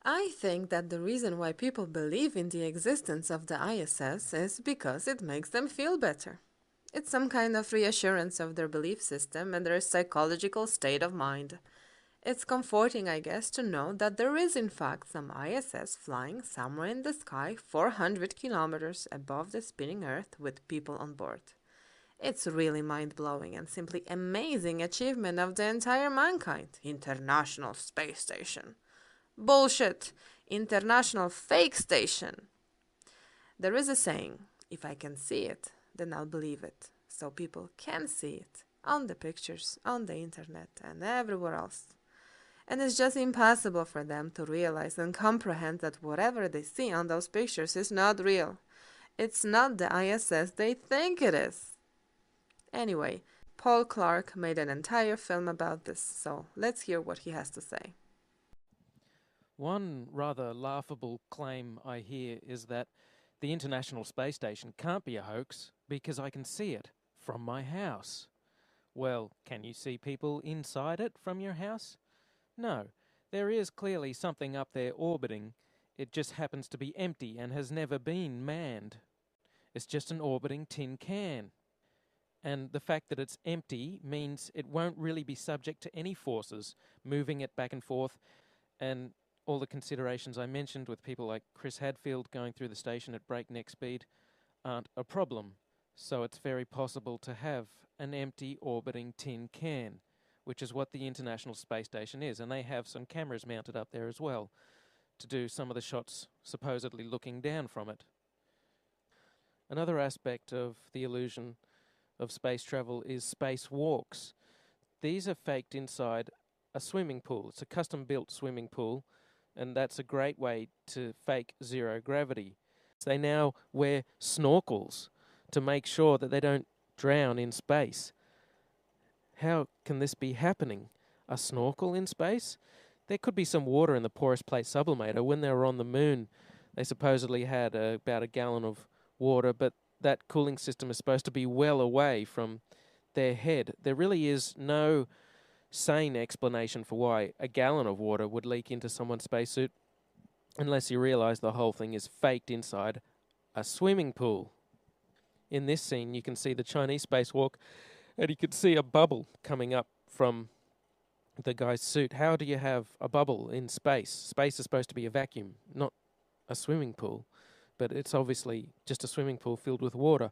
I think that the reason why people believe in the existence of the ISS is because it makes them feel better. It's some kind of reassurance of their belief system and their psychological state of mind. It's comforting, I guess, to know that there is in fact some ISS flying somewhere in the sky 400 kilometers above the spinning Earth with people on board. It's really mind-blowing and simply amazing achievement of the entire mankind. International Space Station. Bullshit! International Fake Station! There is a saying, if I can see it, then I'll believe it. So people can see it on the pictures, on the internet, and everywhere else. And it's just impossible for them to realize and comprehend that whatever they see on those pictures is not real. It's not the ISS they think it is. Anyway, Paul Clark made an entire film about this, so let's hear what he has to say. One rather laughable claim I hear is that the International Space Station can't be a hoax because I can see it from my house. Well, can you see people inside it from your house? No, there is clearly something up there orbiting. It just happens to be empty and has never been manned. It's just an orbiting tin can. And the fact that it's empty means it won't really be subject to any forces moving it back and forth, and all the considerations I mentioned with people like Chris Hadfield going through the station at breakneck speed aren't a problem. So it's very possible to have an empty orbiting tin can, which is what the International Space Station is. And they have some cameras mounted up there as well to do some of the shots supposedly looking down from it. Another aspect of the illusion of space travel is spacewalks. These are faked inside a swimming pool. It's a custom-built swimming pool, and that's a great way to fake zero gravity. They now wear snorkels to make sure that they don't drown in space. How can this be happening? A snorkel in space? There could be some water in the porous plate sublimator. When they were on the moon, they supposedly had about a gallon of water, but that cooling system is supposed to be well away from their head. There really is no sane explanation for why a gallon of water would leak into someone's spacesuit unless you realize the whole thing is faked inside a swimming pool. In this scene, you can see the Chinese spacewalk, and you can see a bubble coming up from the guy's suit. How do you have a bubble in space? Space is supposed to be a vacuum, not a swimming pool, but it's obviously just a swimming pool filled with water.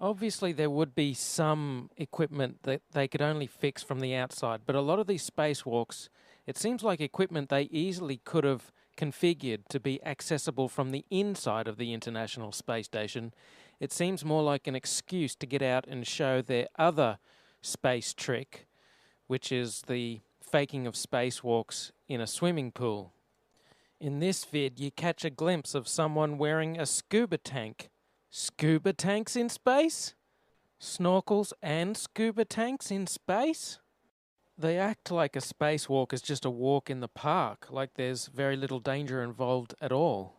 Obviously, there would be some equipment that they could only fix from the outside, but a lot of these spacewalks, it seems like equipment they easily could have configured to be accessible from the inside of the International Space Station. It seems more like an excuse to get out and show their other space trick, which is the faking of spacewalks in a swimming pool. In this vid, you catch a glimpse of someone wearing a scuba tank. Scuba tanks in space? Snorkels and scuba tanks in space? They act like a spacewalk is just a walk in the park, like there's very little danger involved at all.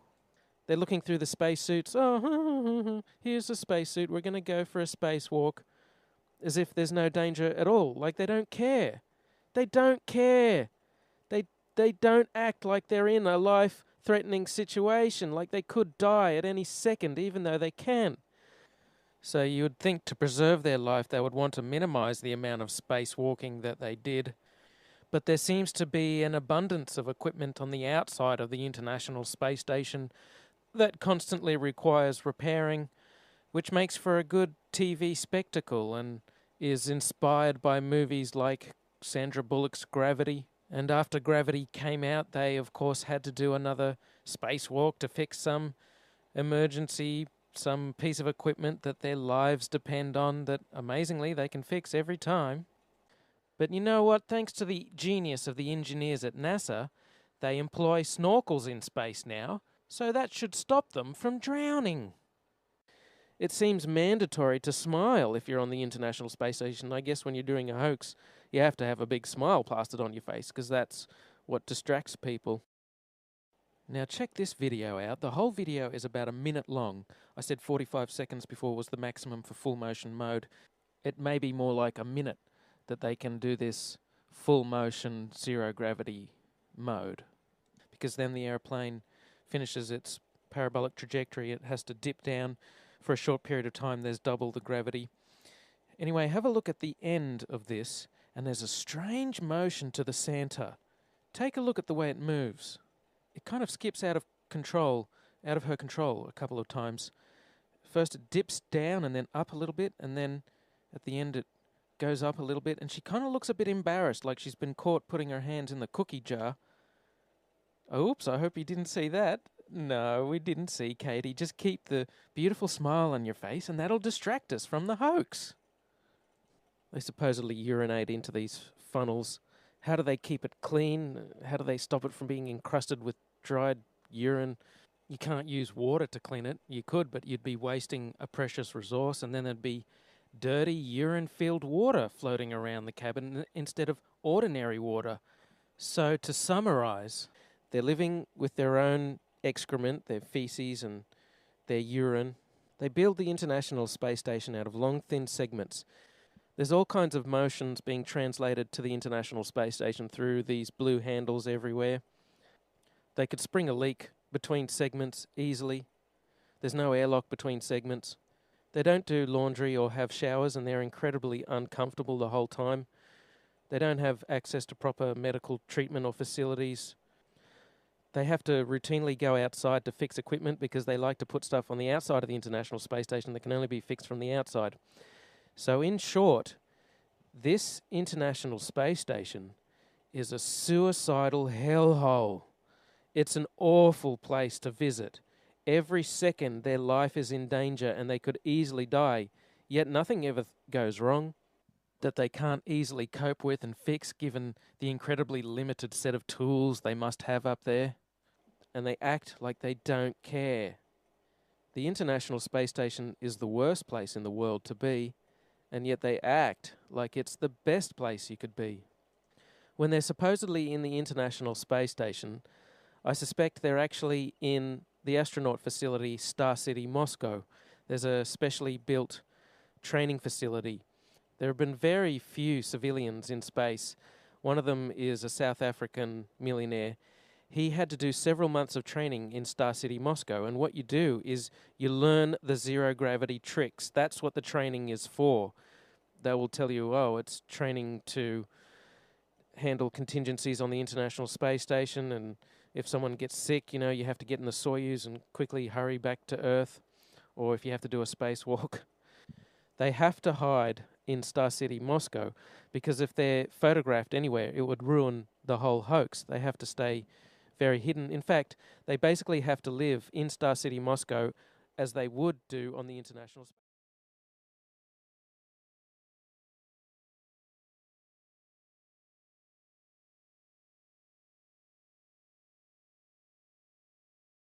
They're looking through the spacesuits. Oh, here's a spacesuit. We're going to go for a spacewalk. As if there's no danger at all. Like they don't care. They don't care. They don't act like they're in a life-threatening situation, like they could die at any second, even though they can. So you would think to preserve their life, they would want to minimize the amount of spacewalking that they did. But there seems to be an abundance of equipment on the outside of the International Space Station that constantly requires repairing, which makes for a good TV spectacle and is inspired by movies like Sandra Bullock's Gravity. And after Gravity came out, they of course had to do another spacewalk to fix some emergency, some piece of equipment that their lives depend on that amazingly they can fix every time. But you know what? Thanks to the genius of the engineers at NASA, they employ snorkels in space now, so that should stop them from drowning. It seems mandatory to smile if you're on the International Space Station. I guess when you're doing a hoax, you have to have a big smile plastered on your face because that's what distracts people. Now check this video out. The whole video is about a minute long. I said 45 seconds before was the maximum for full motion mode. It may be more like a minute that they can do this full motion zero gravity mode. because then the airplane finishes its parabolic trajectory. It has to dip down for a short period of time. There's double the gravity. Anyway, have a look at the end of this, and there's a strange motion to the center. Take a look at the way it moves. It kind of skips out of her control a couple of times. First it dips down and then up a little bit, and then at the end it goes up a little bit, and she kind of looks a bit embarrassed, like she's been caught putting her hands in the cookie jar. Oops, I hope you didn't see that. No, we didn't see, Katie. Just keep the beautiful smile on your face, and that'll distract us from the hoax. They supposedly urinate into these funnels. How do they keep it clean? How do they stop it from being encrusted with dried urine? You can't use water to clean it. You could, but you'd be wasting a precious resource, and then there'd be dirty urine-filled water floating around the cabin instead of ordinary water. So to summarize, they're living with their own excrement, their feces and their urine. They build the International Space Station out of long, thin segments. There's all kinds of motions being translated to the International Space Station through these blue handles everywhere. They could spring a leak between segments easily. There's no airlock between segments. They don't do laundry or have showers, and they're incredibly uncomfortable the whole time. They don't have access to proper medical treatment or facilities. They have to routinely go outside to fix equipment because they like to put stuff on the outside of the International Space Station that can only be fixed from the outside. So in short, this International Space Station is a suicidal hellhole. It's an awful place to visit. Every second their life is in danger and they could easily die, yet nothing ever goes wrong that they can't easily cope with and fix given the incredibly limited set of tools they must have up there. And they act like they don't care. The International Space Station is the worst place in the world to be, and yet they act like it's the best place you could be. When they're supposedly in the International Space Station, I suspect they're actually in the astronaut facility Star City, Moscow. There's a specially built training facility. There have been very few civilians in space. One of them is a South African millionaire. He had to do several months of training in Star City, Moscow, and what you do is you learn the zero-gravity tricks. That's what the training is for. They will tell you, oh, it's training to handle contingencies on the International Space Station, and if someone gets sick, you have to get in the Soyuz and quickly hurry back to Earth, or if you have to do a spacewalk. They have to hide in Star City, Moscow, because if they're photographed anywhere, it would ruin the whole hoax. They have to stay very hidden. In fact, they basically have to live in Star City, Moscow, as they would do on the International Space